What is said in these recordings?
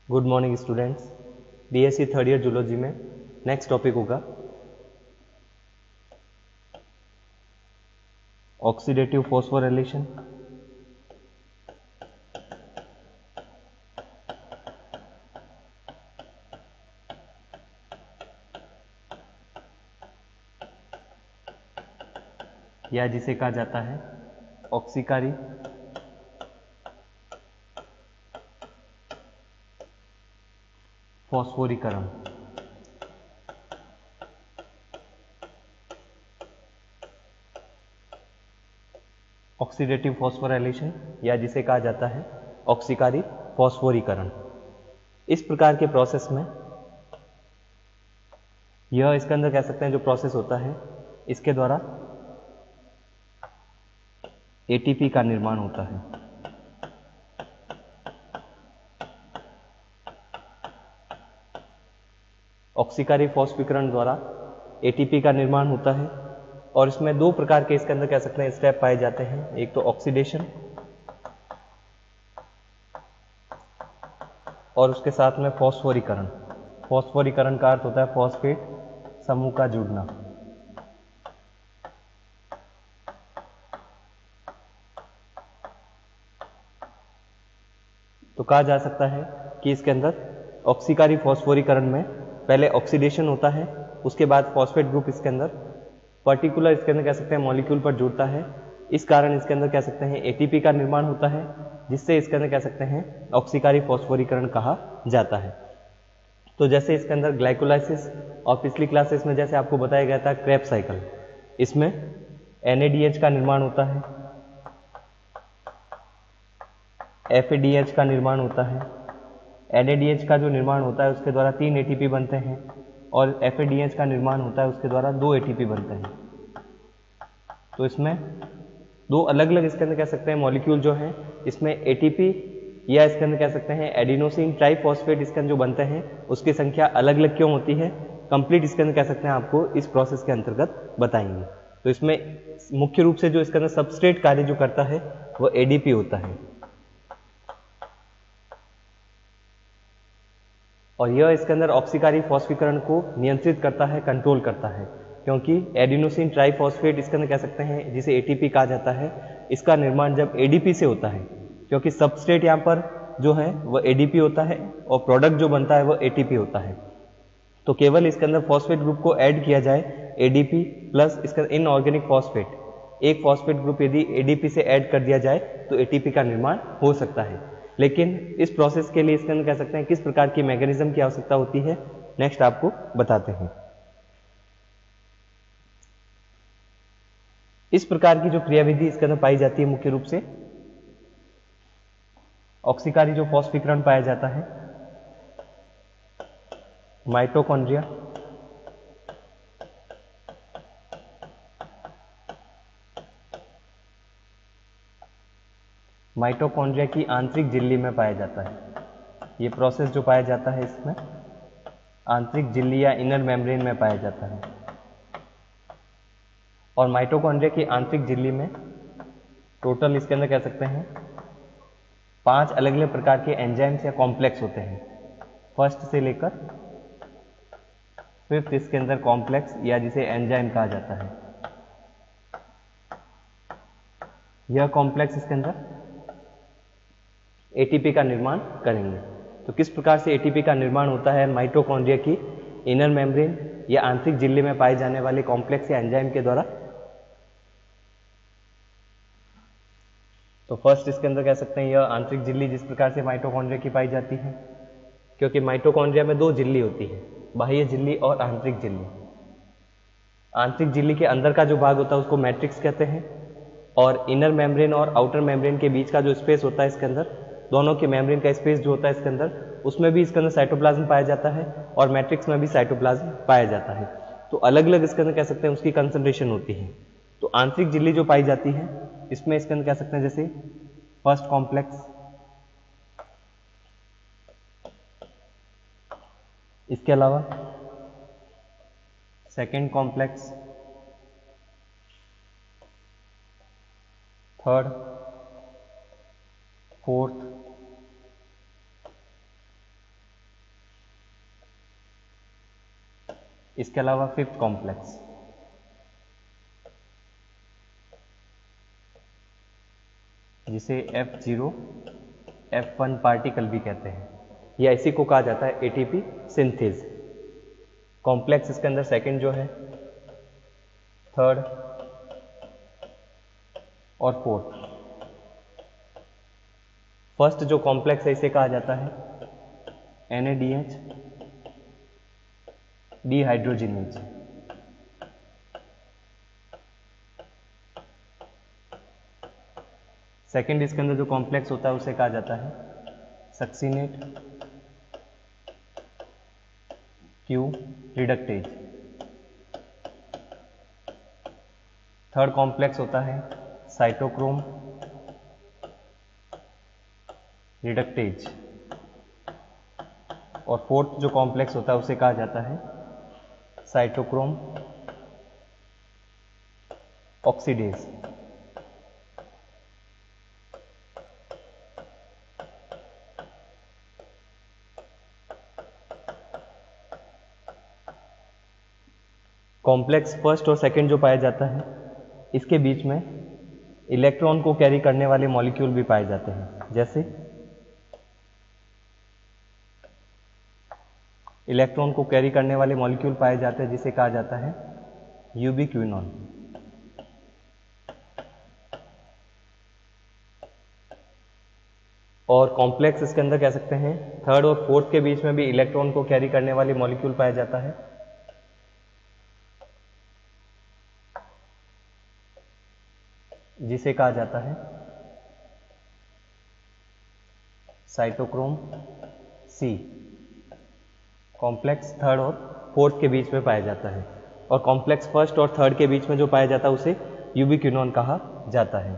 Good morning students. BSc third year zoology में next topic होगा oxidative phosphorylation. या जिसे कहा जाता है ऑक्सीकारी फॉस्फोरीकरण। ऑक्सीडेटिव फॉस्फोराइलेशन या जिसे कहा जाता है ऑक्सीकारी फॉस्फोरीकरण। इस प्रकार के प्रोसेस में यह इसके अंदर कह सकते हैं जो प्रोसेस होता है इसके द्वारा एटीपी का निर्माण होता है। ऑक्सीकारी फॉस्फोरीकरण द्वारा एटीपी का निर्माण होता है और इसमें दो प्रकार के इसके अंदर कह सकते हैं स्टेप पाए जाते हैं। एक तो ऑक्सीडेशन और उसके साथ में फॉस्फोरीकरण। फॉस्फोरीकरण का अर्थ होता है फॉस्फेट समूह का जुड़ना। तो कहा जा सकता है कि इसके अंदर ऑक्सीकारी फॉस्फोरीकरण में पहले ऑक्सीडेशन होता है, उसके बाद फॉस्फेट ग्रुप इसके अंदर पर्टिकुलर इसके अंदर कह सकते हैं मॉलिक्यूल पर जुड़ता है। इस कारण इसके अंदर कह सकते हैं एटीपी का निर्माण होता है, जिससे इसके अंदर कह सकते हैं ऑक्सीकारी फॉस्फोरीकरण कहा जाता है। तो जैसे इसके अंदर ग्लाइकोलाइसिस और पिछली क्लासेस में जैसे आपको बताया गया था क्रेब्स साइकिल, इसमें NADH का निर्माण होता है, FADH का निर्माण होता है। NADH का जो निर्माण होता है उसके द्वारा 3 ATP बनते हैं और FADH का निर्माण होता है उसके द्वारा 2 ATP बनते हैं। तो इसमें दो अलग अलग इसके अंदर कह सकते हैं मॉलिक्यूल जो हैं, इसमें ATP या इसके अंदर कह सकते हैं एडिनोसिन ट्राइफॉस्फेट इसके अंदर जो बनते हैं उसकी संख्या अलग अलग क्यों होती है, कंप्लीट इसके अंदर कह सकते हैं आपको इस प्रोसेस के अंतर्गत बताएंगे। तो इसमें मुख्य रूप से जो इसके अंदर सबस्ट्रेट कार्य जो करता है वो ADP होता है और यह इसके अंदर ऑक्सीकारी फॉस्फोरीकरण को नियंत्रित करता है, कंट्रोल करता है, क्योंकि एडिनोसिन ट्राइफॉस्फेट इसके अंदर कह सकते हैं जिसे ATP कहा जाता है, इसका निर्माण जब ADP से होता है, क्योंकि सबस्ट्रेट यहाँ पर जो है वो ADP होता है और प्रोडक्ट जो बनता है वो ATP होता है। तो केवल इसके अंदर फॉस्फेट ग्रुप को ऐड किया जाए ADP प्लस इसका इनऑर्गेनिक फॉस्फेट, एक फॉस्फेट ग्रुप यदि ADP से ऐड कर दिया जाए तो ATP का निर्माण हो सकता है। लेकिन इस प्रोसेस के लिए इसके अंदर कह सकते हैं किस प्रकार की मैकेनिज्म की आवश्यकता होती है, नेक्स्ट आपको बताते हैं। इस प्रकार की जो क्रियाविधि इसके अंदर पाई जाती है मुख्य रूप से ऑक्सीकारी जो फॉस्फोरीकरण पाया जाता है माइटोकॉन्ड्रिया, माइटोकॉन्ड्रिया की आंतरिक झिल्ली में पाया जाता है। ये प्रोसेस जो पाया जाता है इसमें आंतरिक झिल्ली या इनर मेम्ब्रेन में पाया जाता है और माइटोकॉन्ड्रिया की आंतरिक झिल्ली में टोटल इसके अंदर कह सकते हैं 5 अलग अलग प्रकार के एंजाइम्स या कॉम्प्लेक्स होते हैं। फर्स्ट से लेकर 5th इसके अंदर कॉम्प्लेक्स या जिसे एंजाइम कहा जाता है। यह कॉम्प्लेक्स इसके अंदर ATP का निर्माण करेंगे। तो किस प्रकार से ATP का निर्माण होता है माइटोकॉन्ड्रिया की इनर मेम्ब्रेन या आंतरिक झिल्ली में पाए जाने वाले कॉम्प्लेक्स या एंजाइम के द्वारा। तो फर्स्ट इसके अंदर कह सकते हैं यह आंतरिक झिल्ली जिस प्रकार से माइटोकॉन्ड्रिया की पाई जाती है, क्योंकि माइटोकॉन्ड्रिया में 2 झिल्ली होती है, बाह्य झिल्ली और आंतरिक झिल्ली। आंतरिक झिल्ली के अंदर का जो भाग होता है उसको मैट्रिक्स कहते हैं और इनर मेम्ब्रेन और आउटर मेम्ब्रेन के बीच का जो स्पेस होता है इसके अंदर, दोनों के मेम्ब्रेन का स्पेस जो होता है इसके अंदर, उसमें भी इसके अंदर साइटोप्लाज्म पाया जाता है और मैट्रिक्स में भी साइटोप्लाज्म पाया जाता है। तो अलग अलग इसके अंदर कह सकते हैं उसकी कंसंट्रेशन होती है। तो आंतरिक झिल्ली जो पाई जाती है इसमें इसके अंदर कह सकते हैं जैसे फर्स्ट कॉम्प्लेक्स, इसके अलावा सेकेंड कॉम्प्लेक्स, थर्ड, फोर्थ, इसके अलावा फिफ्थ कॉम्प्लेक्स, जिसे F0 F1 पार्टिकल भी कहते हैं, या इसी को कहा जाता है एटीपी सिंथेज। कॉम्प्लेक्स इसके अंदर सेकंड जो है, थर्ड और फोर्थ। फर्स्ट जो कॉम्प्लेक्स है इसे कहा जाता है NADH डिहाइड्रोजिनेज। सेकंड इसके अंदर जो कॉम्प्लेक्स होता है उसे कहा जाता है succinate Q reductase. Third complex होता है साइटोक्रोम रिडक्टेज। और फोर्थ जो कॉम्प्लेक्स होता है उसे कहा जाता है साइटोक्रोम ऑक्सीडेज। कॉम्प्लेक्स फर्स्ट और सेकंड जो पाया जाता है, इसके बीच में इलेक्ट्रॉन को कैरी करने वाले मॉलिक्यूल भी पाए जाते हैं, जैसे इलेक्ट्रॉन को कैरी करने वाले मॉलिक्यूल पाए जाते हैं जिसे कहा जाता है यूबिक्विनोन। और कॉम्प्लेक्स इसके अंदर कह सकते हैं थर्ड और फोर्थ के बीच में भी इलेक्ट्रॉन को कैरी करने वाले मॉलिक्यूल पाया जाता है, जिसे कहा जाता है साइटोक्रोम सी। कॉम्प्लेक्स थर्ड और फोर्थ के बीच में पाया जाता है, और कॉम्प्लेक्स फर्स्ट और थर्ड के बीच में जो पाया जाता है उसे यूबिक्विनोन कहा जाता है।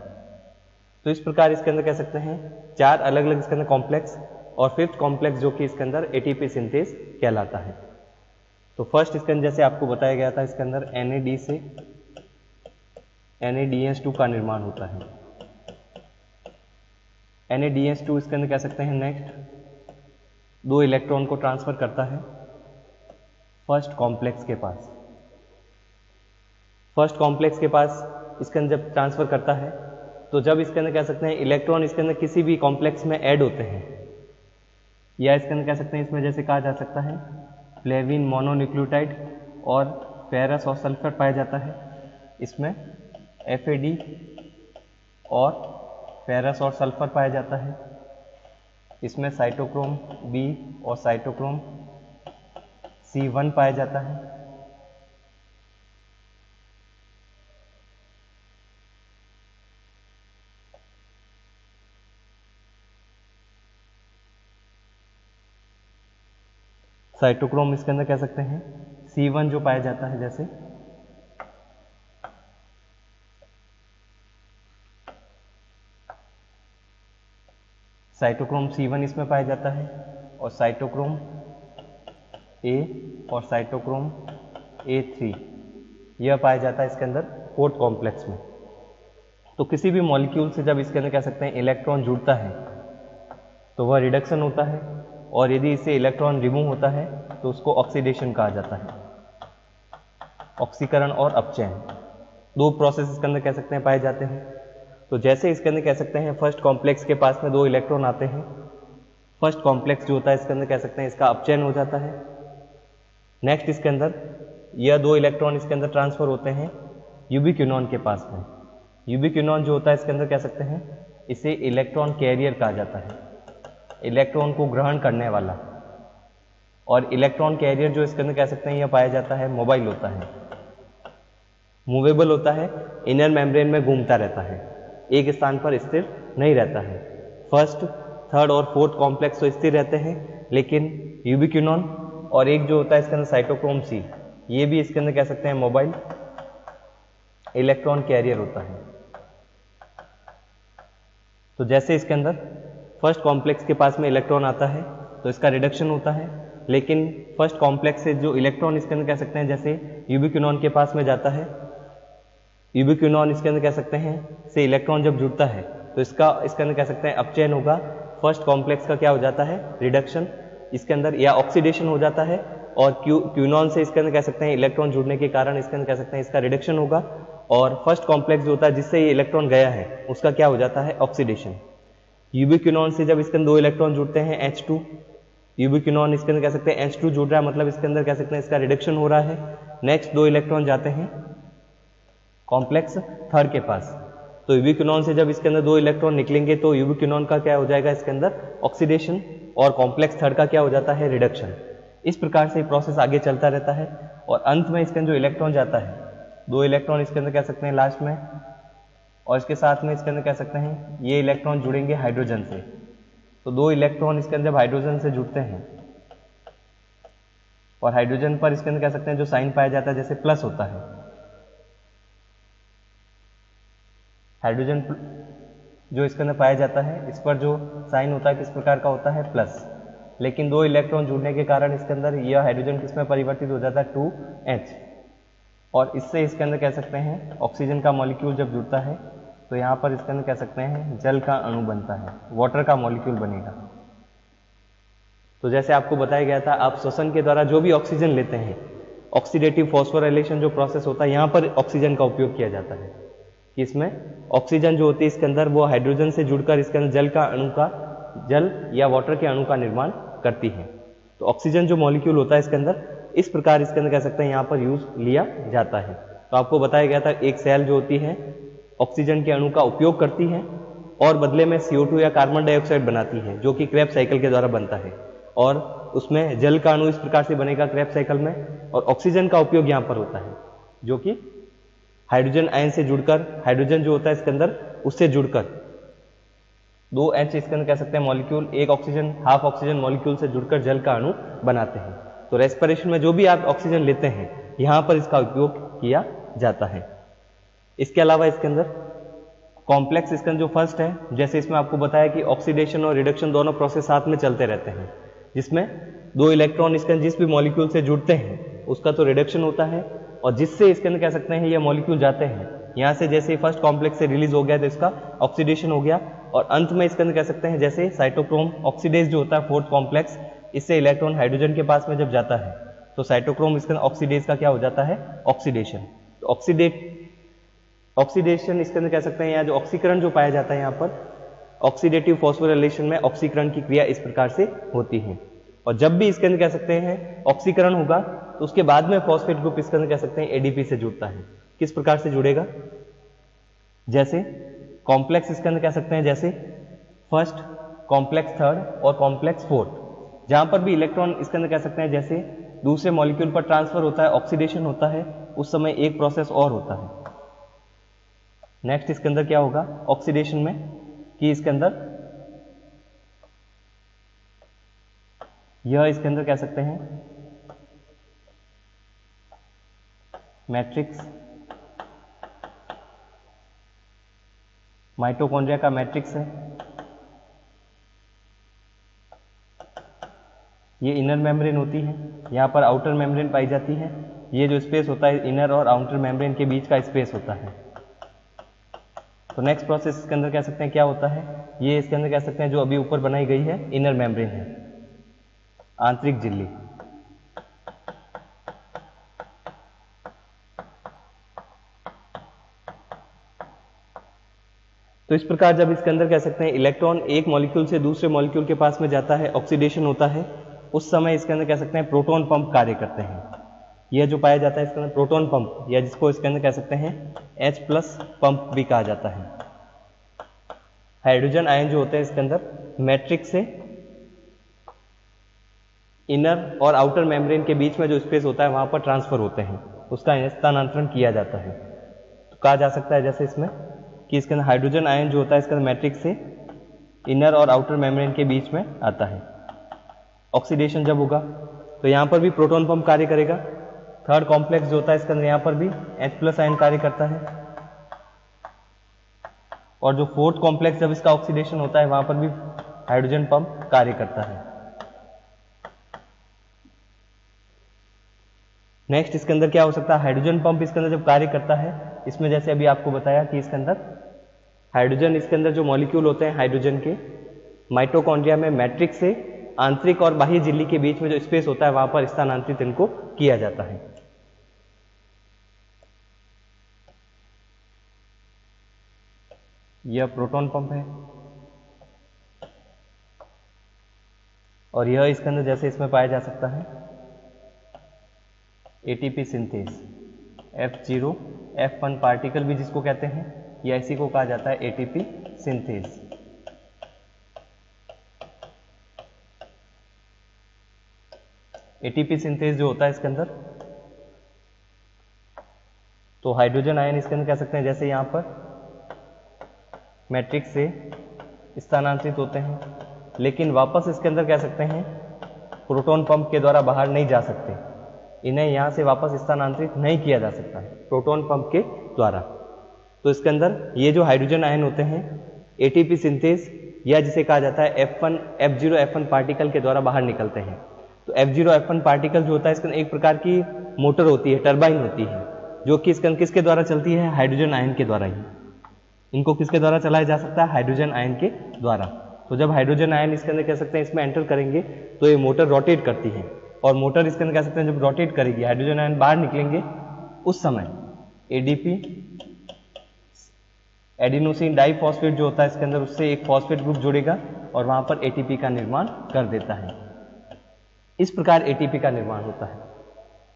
तो इस प्रकार इसके अंदर कह सकते हैं चार अलग अलग इसके अंदर कॉम्प्लेक्स, और फिफ्थ कॉम्प्लेक्स जो कि इसके अंदर एटीपी सिंथेज कहलाता है। तो फर्स्ट इसके अंदर जैसे आपको बताया गया था, इसके अंदर NAD से NADH2 का निर्माण होता है। NADH2 इसके अंदर कह सकते हैं नेक्स्ट दो इलेक्ट्रॉन को ट्रांसफर करता है फर्स्ट कॉम्प्लेक्स के पास। फर्स्ट कॉम्प्लेक्स के पास इसके अंदर जब ट्रांसफर करता है, तो जब इसके अंदर कह सकते हैं इलेक्ट्रॉन इसके अंदर किसी भी कॉम्प्लेक्स में ऐड होते हैं, या इसके अंदर कह सकते हैं इसमें जैसे कहा जा सकता है फ्लेविन मोनोन्यूक्लियोटाइड और फेरस और सल्फर पाया जाता है, इसमें FAD और फेरस और सल्फर पाया जाता है, इसमें साइटोक्रोम B और साइटोक्रोम C1 पाया जाता है। साइटोक्रोम इसके अंदर कह सकते हैं C1 जो पाया जाता है, जैसे साइटोक्रोम C1 इसमें पाया जाता है, और साइटोक्रोम A और साइटोक्रोम A3 यह पाया जाता है इसके अंदर फोर्थ कॉम्प्लेक्स में। तो किसी भी मॉलिक्यूल से जब इसके अंदर कह सकते हैं इलेक्ट्रॉन जुड़ता है तो वह रिडक्शन होता है, और यदि इससे इलेक्ट्रॉन रिमूव होता है तो उसको ऑक्सीडेशन कहा जाता है। ऑक्सीकरण और अपचयन दो प्रोसेस इसके अंदर कह सकते हैं पाए जाते हैं। तो जैसे इसके अंदर कह सकते हैं फर्स्ट कॉम्प्लेक्स के पास में दो इलेक्ट्रॉन आते हैं, फर्स्ट कॉम्प्लेक्स जो होता है इसके अंदर कह सकते हैं इसका अपचयन हो जाता है। नेक्स्ट इसके अंदर यह दो इलेक्ट्रॉन इसके अंदर ट्रांसफर होते हैं यूबिक्विनोन के पास में। यूबिक्विनोन जो होता है इसके अंदर कह सकते हैं इसे इलेक्ट्रॉन कैरियर कहा जाता है, इलेक्ट्रॉन को ग्रहण करने वाला। और इलेक्ट्रॉन कैरियर जो इसके अंदर कह सकते हैं यह पाया जाता है मोबाइल होता है, मूवेबल होता है, इनर मेम्ब्रेन में घूमता रहता है, एक स्थान पर स्थिर नहीं रहता है। फर्स्ट थर्ड और फोर्थ कॉम्प्लेक्स तो स्थिर रहते हैं, लेकिन यूबिक्विनोन और एक जो होता है इसके अंदर साइटोक्रोम C, ये भी इसके अंदर कह सकते हैं मोबाइल इलेक्ट्रॉन कैरियर होता है। तो जैसे इसके अंदर फर्स्ट कॉम्प्लेक्स के पास में इलेक्ट्रॉन आता है तो इसका रिडक्शन होता है, लेकिन फर्स्ट कॉम्प्लेक्स से जो इलेक्ट्रॉन इसके अंदर कह सकते हैं जैसे यूबिक्विनोन के पास में जाता है, यूबिक्विनोन इसके अंदर कह सकते हैं से इलेक्ट्रॉन जब जुड़ता है तो इसका इसके अंदर कह सकते हैं अपचयन होगा। फर्स्ट कॉम्प्लेक्स का क्या हो जाता है रिडक्शन इसके अंदर, या ऑक्सीडेशन हो जाता है, और क्यूनॉन से इसके अंदर कह सकते हैं इलेक्ट्रॉन जुड़ने के कारण इसके अंदर कह सकते हैं इसका रिडक्शन होगा, और फर्स्ट कॉम्प्लेक्स जो होता है जिससे ये इलेक्ट्रॉन गया है उसका क्या हो जाता है, ऑक्सीडेशन। यूबिक्विनॉन से जब इसके अंदर 2 इलेक्ट्रॉन जुड़ते हैं H2, यूबिक्विनॉन इसके अंदर कह सकते हैं H2 जुड़ रहा है, मतलब इसके अंदर कह सकते हैं इसका रिडक्शन हो रहा है। नेक्स्ट 2 इलेक्ट्रॉन जाते हैं कॉम्प्लेक्स थर्ड के पास, तो यूबिक्विनॉन से जब इसके अंदर 2 इलेक्ट्रॉन निकलेंगे तो यूबिक्विनॉन का क्या हो जाएगा इसके अंदर, ऑक्सीडेशन, और कॉम्प्लेक्स थर्ड का क्या हो जाता है, रिडक्शन। इस प्रकार से प्रोसेस आगे चलता रहता है, और अंत में इसके अंदर जो इलेक्ट्रॉन जाता है, 2 इलेक्ट्रॉन इसके अंदर कह सकते हैं लास्ट में, और इसके साथ में इसके अंदर कह सकते हैं ये इलेक्ट्रॉन जुड़ेंगे हाइड्रोजन से। तो 2 इलेक्ट्रॉन इसके अंदर जब हाइड्रोजन से जुड़ते हैं, और हाइड्रोजन पर इसके अंदर कह सकते हैं जो साइन पाया जाता है जैसे प्लस होता है, हाइड्रोजन जो इसके अंदर पाया जाता है इस पर जो साइन होता है किस प्रकार का होता है, प्लस। लेकिन 2 इलेक्ट्रॉन जुड़ने के कारण इसके अंदर यह हाइड्रोजन किस में परिवर्तित हो जाता है, 2H, और इससे इसके अंदर कह सकते हैं ऑक्सीजन का मॉलिक्यूल जब जुड़ता है तो यहाँ पर इसके अंदर कह सकते हैं जल का अणु बनता है, वाटर का मॉलिक्यूल बनेगा। तो जैसे आपको बताया गया था, आप श्वसन के द्वारा जो भी ऑक्सीजन लेते हैं, ऑक्सीडेटिव फॉस्फोराइलेशन जो प्रोसेस होता है यहाँ पर ऑक्सीजन का उपयोग किया जाता है, कि इसमें ऑक्सीजन जो होती है इसके अंदर वो हाइड्रोजन से जुड़कर इसके अंदर जल का अणु का, जल या वाटर के अणु का निर्माण करती है। तो ऑक्सीजन जो मॉलिक्यूल होता है इसके अंदर इस प्रकार इसके अंदर कह सकते हैं यहाँ पर यूज लिया जाता है। तो आपको बताया गया था एक सेल जो होती है ऑक्सीजन के अणु का उपयोग करती है और बदले में CO2 या कार्बन डाइऑक्साइड बनाती है, जो कि क्रेब्स साइकिल के द्वारा बनता है, और उसमें जल का अणु इस प्रकार से बनेगा क्रेब्स साइकिल में, और ऑक्सीजन का उपयोग यहाँ पर होता है जो कि हाइड्रोजन आयन से जुड़कर, हाइड्रोजन जो होता है इसके अंदर उससे जुड़कर 2H इसके अंदर कह सकते हैं मॉलिक्यूल, एक ऑक्सीजन हाफ ऑक्सीजन मॉलिक्यूल से जुड़कर जल का अणु बनाते हैं। तो रेस्पिरेशन में जो भी आप ऑक्सीजन लेते हैं यहाँ पर इसका उपयोग किया जाता है। इसके अलावा इसके अंदर कॉम्प्लेक्स इसके अंदर जो फर्स्ट है, जैसे इसमें आपको बताया कि ऑक्सीडेशन और रिडक्शन दोनों प्रोसेस साथ में चलते रहते हैं, जिसमें 2 इलेक्ट्रॉन इसके अंदर जिस भी मॉलिक्यूल से जुड़ते हैं उसका तो रिडक्शन होता है, और जिससे इसके अंदर कह सकते हैं ये मॉलिक्यूल जाते हैं यहाँ से, जैसे फर्स्ट कॉम्प्लेक्स से रिलीज हो गया तो इसका ऑक्सीडेशन हो गया, और अंत में इसके अंदर कह सकते हैं जैसे साइटोक्रोम ऑक्सीडेज जो होता है फोर्थ कॉम्प्लेक्स, इससे इलेक्ट्रॉन हाइड्रोजन के पास में जब जाता है तो साइटोक्रोम इसके अंदर ऑक्सीडेज का क्या हो जाता है, ऑक्सीडेशन। तो ऑक्सीडेशन इसके अंदर कह सकते हैं यहाँ जो ऑक्सीकरण जो पाया जाता है यहाँ पर ऑक्सीडेटिव फॉस्फोराइलेशन में ऑक्सीकरण की क्रिया इस प्रकार से होती है, और जब भी इसके अंदर कह सकते हैं ऑक्सीकरण होगा तो उसके बाद में फॉस्फेट ग्रुप इसके अंदर कह सकते हैं ADP से जुड़ता है। किस प्रकार से जुड़ेगा, जैसे कॉम्प्लेक्स इसके अंदर कह सकते हैं जैसे फर्स्ट, कॉम्प्लेक्स थर्ड और कॉम्प्लेक्स फोर्थ, जहां पर भी इलेक्ट्रॉन इसके अंदर कह सकते हैं जैसे दूसरे मॉलिक्यूल पर ट्रांसफर होता है, ऑक्सीडेशन होता है, उस समय एक प्रोसेस और होता है। नेक्स्ट इसके अंदर क्या होगा ऑक्सीडेशन में, कि इसके अंदर यह इसके अंदर कह सकते हैं मैट्रिक्स, माइटोकॉन्ड्रिया का मैट्रिक्स है, ये इनर मेम्ब्रेन होती है, यहाँ पर आउटर मेम्ब्रेन पाई जाती है, ये जो स्पेस होता है इनर और आउटर मेम्ब्रेन के बीच का स्पेस होता है। तो नेक्स्ट प्रोसेस इसके अंदर कह सकते हैं क्या होता है, ये इसके अंदर कह सकते हैं जो अभी ऊपर बनाई गई है इनर मेम्ब्रेन है, आंतरिक झिल्ली। तो इस प्रकार जब इसके अंदर कह सकते हैं इलेक्ट्रॉन एक मॉलिक्यूल से दूसरे मॉलिक्यूल के पास में जाता है, ऑक्सीडेशन होता है, उस समय इसके अंदर कह सकते हैं प्रोटॉन पंप कार्य करते हैं। यह जो पाया जाता है इसके अंदर प्रोटॉन पंप, या जिसको इसके अंदर कह सकते हैं H+ पंप भी कहा जाता है। हाइड्रोजन आयन जो होते हैं इसके अंदर मैट्रिक्स से इनर और आउटर मेम्ब्रेन के बीच में जो स्पेस होता है वहां पर ट्रांसफर होते हैं, उसका स्थानांतरण किया जाता है। तो कहा जा सकता है जैसे इसमें कि इसके अंदर हाइड्रोजन आयन जो होता है इसके अंदर मैट्रिक्स से इनर और आउटर मेम्ब्रेन के बीच में आता है। ऑक्सीडेशन जब होगा तो यहाँ पर भी प्रोटॉन पंप कार्य करेगा। थर्ड कॉम्प्लेक्स जो होता है इसके अंदर यहाँ पर भी H+ आयन कार्य करता है, और जो फोर्थ कॉम्प्लेक्स जब इसका ऑक्सीडेशन होता है वहां पर भी हाइड्रोजन पंप कार्य करता है। नेक्स्ट इसके अंदर क्या हो सकता है, हाइड्रोजन पंप इसके अंदर जब कार्य करता है, इसमें जैसे अभी आपको बताया कि इसके अंदर हाइड्रोजन इसके अंदर जो मॉलिक्यूल होते हैं हाइड्रोजन के माइटोकॉन्ड्रिया में मैट्रिक्स से आंतरिक और बाह्य झिल्ली के बीच में जो स्पेस होता है वहां पर स्थानांतरित इनको किया जाता है। यह प्रोटॉन पंप है और यह इसके अंदर जैसे इसमें पाया जा सकता है ATP synthase, F0 F1 particle भी जिसको कहते हैं, या इसी को कहा जाता है एटीपी सिंथेज। एटीपी सिंथेज जो होता है इसके अंदर, तो हाइड्रोजन आयन इसके अंदर कह सकते हैं जैसे यहां पर मैट्रिक्स से स्थानांतरित होते हैं, लेकिन वापस इसके अंदर कह सकते हैं प्रोटॉन पंप के द्वारा बाहर नहीं जा सकते, इन्हें यहां से वापस स्थानांतरित नहीं किया जा सकता है प्रोटॉन पंप के द्वारा। तो इसके अंदर ये जो हाइड्रोजन आयन होते हैं एटीपी सिंथेज या जिसे कहा जाता है F0 F1 पार्टिकल के द्वारा बाहर निकलते हैं। तो F0 F1 पार्टिकल जो होता है इसके अंदर एक प्रकार की मोटर होती है, टरबाइन होती है, जो कि इसके अंदर किसके द्वारा चलती है, हाइड्रोजन आयन के द्वारा ही। इनको किसके द्वारा चलाया जा सकता है, हाइड्रोजन आयन के द्वारा। तो जब हाइड्रोजन आयन इसके अंदर कह सकते हैं इसमें एंटर करेंगे तो ये मोटर रोटेट करती है, और मोटर इसके अंदर कह सकते हैं जब रोटेट करेगी हाइड्रोजन आयन बाहर निकलेंगे, उस समय एडीपी एडिनोसिन डाइफॉस्फेट जो होता है इसके अंदर उससे एक फॉस्फेट ग्रुप जुड़ेगा और वहां पर एटीपी का निर्माण कर देता है। इस प्रकार एटीपी का निर्माण होता है।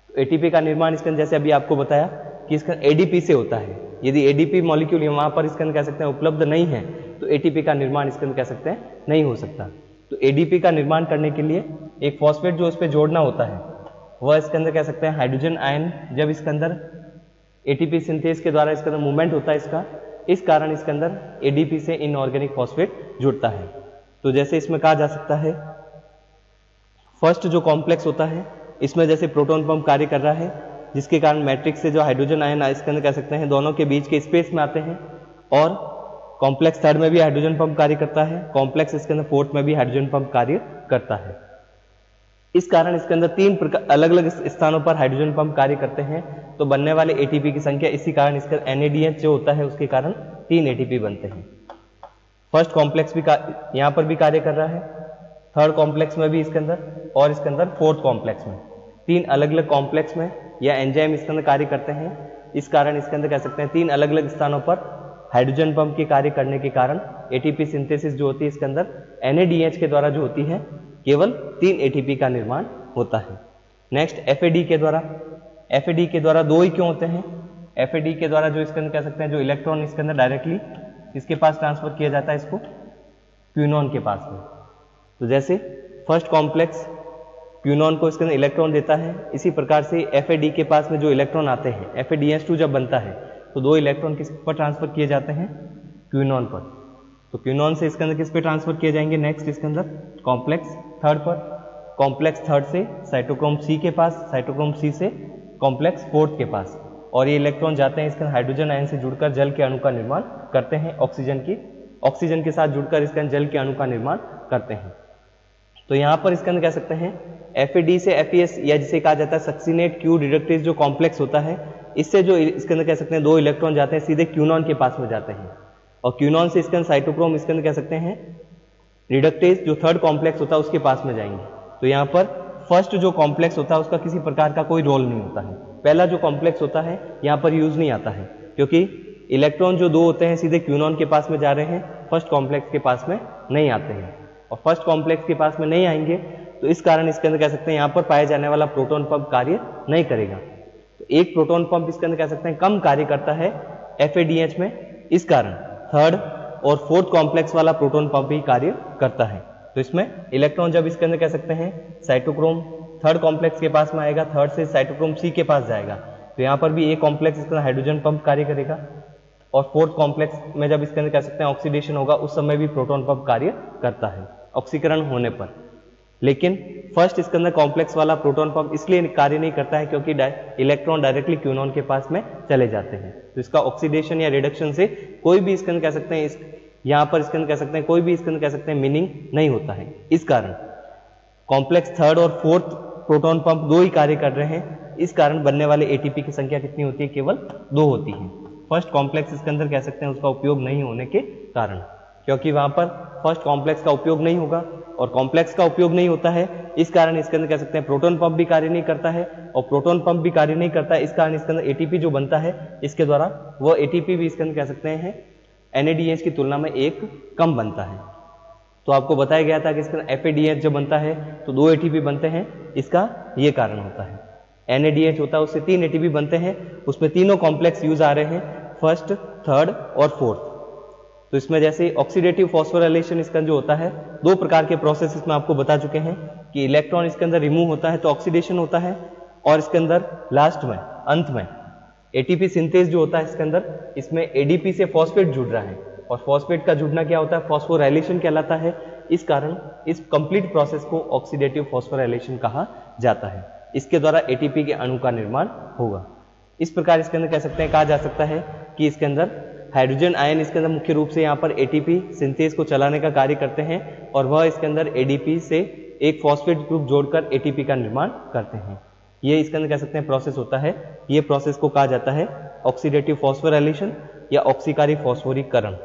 तो एटीपी का निर्माण इसके अंदर जैसे अभी आपको बताया कि इसका एडीपी से होता है। यदि एडीपी मॉलिक्यूल वहां पर इसके अंदर कह सकते हैं उपलब्ध नहीं है तो एटीपी का निर्माण इसके अंदर कह सकते हैं नहीं हो सकता। तो एडीपी का निर्माण करने के लिए एक फॉस्फेट जो उस पर जोड़ना होता है वह इसके अंदर कह सकते हैं हाइड्रोजन आयन, जब इसके अंदर एटीपी सिंथेज के द्वारा इसके अंदर मूवमेंट होता है इसका, इस कारण इसके अंदर एडीपी से इनऑर्गेनिक फॉस्फेट जुड़ता है। तो जैसे इसमें कहा जा सकता है फर्स्ट जो कॉम्प्लेक्स होता है इसमें जैसे प्रोटॉन पंप कार्य कर रहा है, जिसके कारण मैट्रिक्स से जो हाइड्रोजन आयन इसके अंदर कह सकते हैं दोनों के बीच के स्पेस में आते हैं, और कॉम्प्लेक्स थर्ड में भी हाइड्रोजन पंप कार्य करता है, कॉम्प्लेक्स इसके अंदर फोर्थ में भी हाइड्रोजन पंप कार्य करता है। इस कारण इसके अंदर तीन अलग अलग स्थानों पर हाइड्रोजन पंप कार्य करते हैं, तो बनने वाले एटीपी की संख्या, इसी कारण इसका NADH जो होता है उसके कारण 3 एटीपी बनते हैं। फर्स्ट कॉम्प्लेक्स भी यहां पर भी कार्य कर रहा है, थर्ड कॉम्प्लेक्स में भी इसके अंदर, और इसके अंदर फोर्थ कॉम्प्लेक्स में, 3 अलग अलग कॉम्प्लेक्स में या एंजाइम इसके अंदर कार्य करते हैं। इस कारण इसके अंदर कह सकते हैं 3 अलग अलग स्थानों पर हाइड्रोजन पंप के कार्य करने के कारण एटीपी सिंथेसिस जो होती है इसके अंदर NADH के द्वारा जो होती है केवल 3 एटीपी का निर्माण होता है। नेक्स्ट FAD के द्वारा, FAD के द्वारा 2 ही क्यों होते हैं? FAD के द्वारा जो इसके अंदर कह सकते हैं जो इलेक्ट्रॉन इसके अंदर डायरेक्टली इसके पास ट्रांसफर किया जाता है, इसको क्यूनॉन के पास में। तो जैसे फर्स्ट कॉम्प्लेक्स क्यूनॉन को इसके अंदर इलेक्ट्रॉन देता है, इसी प्रकार से FAD के पास में जो इलेक्ट्रॉन आते हैं, FADH2 जब बनता है तो 2 इलेक्ट्रॉन किस पर ट्रांसफर किए जाते हैं, क्यूनॉन पर। तो क्यूनॉन से इसके अंदर किस पे ट्रांसफर किए जाएंगे, नेक्स्ट इसके अंदर कॉम्प्लेक्स थर्ड पर, कॉम्प्लेक्स थर्ड से साइटोक्रोम C के पास, साइटोक्रोम C से कॉम्प्लेक्स फोर्थ के पास, और ये इलेक्ट्रॉन जाते हैं इसके हाइड्रोजन आयन से जुड़कर जल के अणु का निर्माण करते हैं, ऑक्सीजन के साथ जुड़कर इसके जल के अणु का निर्माण करते हैं। तो यहाँ पर इसके अंदर कह सकते हैं FAD से FES या जिसे कहा जाता है सक्सीनेट क्यू रिडक्टेज जो कॉम्प्लेक्स होता है, इससे जो इसके अंदर कह सकते हैं 2 इलेक्ट्रॉन जाते हैं सीधे क्यूनॉन के पास में जाते हैं, और क्यूनॉन से इसके अंदर साइटोक्रोम इसके अंदर कह सकते हैं रिडक्टेज जो थर्ड कॉम्प्लेक्स होता है उसके पास में जाएंगे। तो यहाँ पर फर्स्ट जो कॉम्प्लेक्स होता है उसका किसी प्रकार का कोई रोल नहीं होता है, पहला जो कॉम्प्लेक्स होता है यहाँ पर यूज नहीं आता है, क्योंकि इलेक्ट्रॉन जो 2 होते हैं सीधे क्यूनॉन के पास में जा रहे हैं, फर्स्ट कॉम्प्लेक्स के पास में नहीं आते हैं, और फर्स्ट कॉम्प्लेक्स के पास में नहीं आएंगे तो इस कारण इसके अंदर कह सकते हैं यहाँ पर पाया जाने वाला प्रोटॉन पंप कार्य नहीं करेगा। तो एक प्रोटॉन पंप इसके अंदर कह सकते हैं कम कार्य करता है FADH में, इस कारण थर्ड और फोर्थ कॉम्प्लेक्स वाला प्रोटॉन पंप ही कार्य करता है। तो इसमें इलेक्ट्रॉन जब इसके अंदर कह सकते हैं साइटोक्रोम थर्ड कॉम्प्लेक्स के पास में आएगा, थर्ड से साइटोक्रोम C के पास जाएगा, तो यहाँ पर भी एक कॉम्प्लेक्स इसके अंदर हाइड्रोजन पंप कार्य करेगा, और फोर्थ कॉम्प्लेक्स में जब इसके अंदर कह सकते हैं ऑक्सीडेशन होगा उस समय भी प्रोटॉन पंप कार्य करता है ऑक्सीकरण होने पर। लेकिन फर्स्ट इसके अंदर कॉम्प्लेक्स वाला प्रोटॉन पंप इसलिए कार्य नहीं करता है क्योंकि इलेक्ट्रॉन डायरेक्टली क्यूनॉन के पास में चले जाते हैं, तो इसका ऑक्सीडेशन या रिडक्शन से कोई भी इसके अंदर कह सकते हैं यहाँ पर इसके अंदर कह सकते हैं कोई भी इसके अंदर कह सकते हैं मीनिंग नहीं होता है। इस कारण कॉम्प्लेक्स थर्ड और फोर्थ प्रोटॉन पंप 2 ही कार्य कर रहे हैं, इस कारण बनने वाले एटीपी की संख्या कितनी होती है, केवल 2 होती है। फर्स्ट कॉम्प्लेक्स इसके अंदर कह सकते हैं उसका उपयोग नहीं होने के कारण। क्योंकि वहां पर फर्स्ट कॉम्प्लेक्स का उपयोग नहीं होगा, और कॉम्प्लेक्स का उपयोग नहीं होता है, इस कारण इसके अंदर कह सकते हैं प्रोटॉन पंप भी कार्य नहीं करता है, और प्रोटॉन पंप भी कार्य नहीं करता है, इस कारण इसके अंदर एटीपी जो बनता है इसके द्वारा, वो एटीपी भी इसके अंदर कह सकते हैं NADH की तुलना में एक कम बनता है। तो आपको बताया गया था कि इसके अंदर FADH जब बनता है तो 2 ATP बनते हैं, इसका ये कारण होता है। NADH होता है उससे 3 ATP बनते हैं, उसमें तीनों कॉम्प्लेक्स यूज आ रहे हैं, फर्स्ट, थर्ड और फोर्थ। तो इसमें जैसे ऑक्सीडेटिव फॉस्फोराइलेशन इसका जो होता है, 2 प्रकार के प्रोसेस इसमें आपको बता चुके हैं कि इलेक्ट्रॉन इसके अंदर रिमूव होता है तो ऑक्सीडेशन होता है, और इसके अंदर लास्ट में, अंत में एटीपी सिंथेस जो होता है इसके अंदर, इसमें एडीपी से फॉस्फेट जुड़ रहा है, और फॉस्फेट का जुड़ना क्या होता है, फॉस्फोराइलेशन कहलाता है। इस कारण इस कंप्लीट प्रोसेस को ऑक्सीडेटिव फॉस्फोराइलेशन कहा जाता है। इसके द्वारा एटीपी के अणु का निर्माण होगा। इस प्रकार इसके अंदर कह सकते हैं, कहा जा सकता है कि इसके अंदर हाइड्रोजन आयन इसके अंदर मुख्य रूप से यहाँ पर एटीपी सिंथेस को चलाने का कार्य करते हैं, और वह इसके अंदर एडीपी से एक फॉस्फेट ग्रुप जोड़कर एटीपी का निर्माण करते हैं। ये इसके अंदर कह सकते हैं प्रोसेस होता है। ये प्रोसेस को कहा जाता है ऑक्सीडेटिव फॉस्फोराइलेशन या ऑक्सीकारी फॉस्फोरीकरण।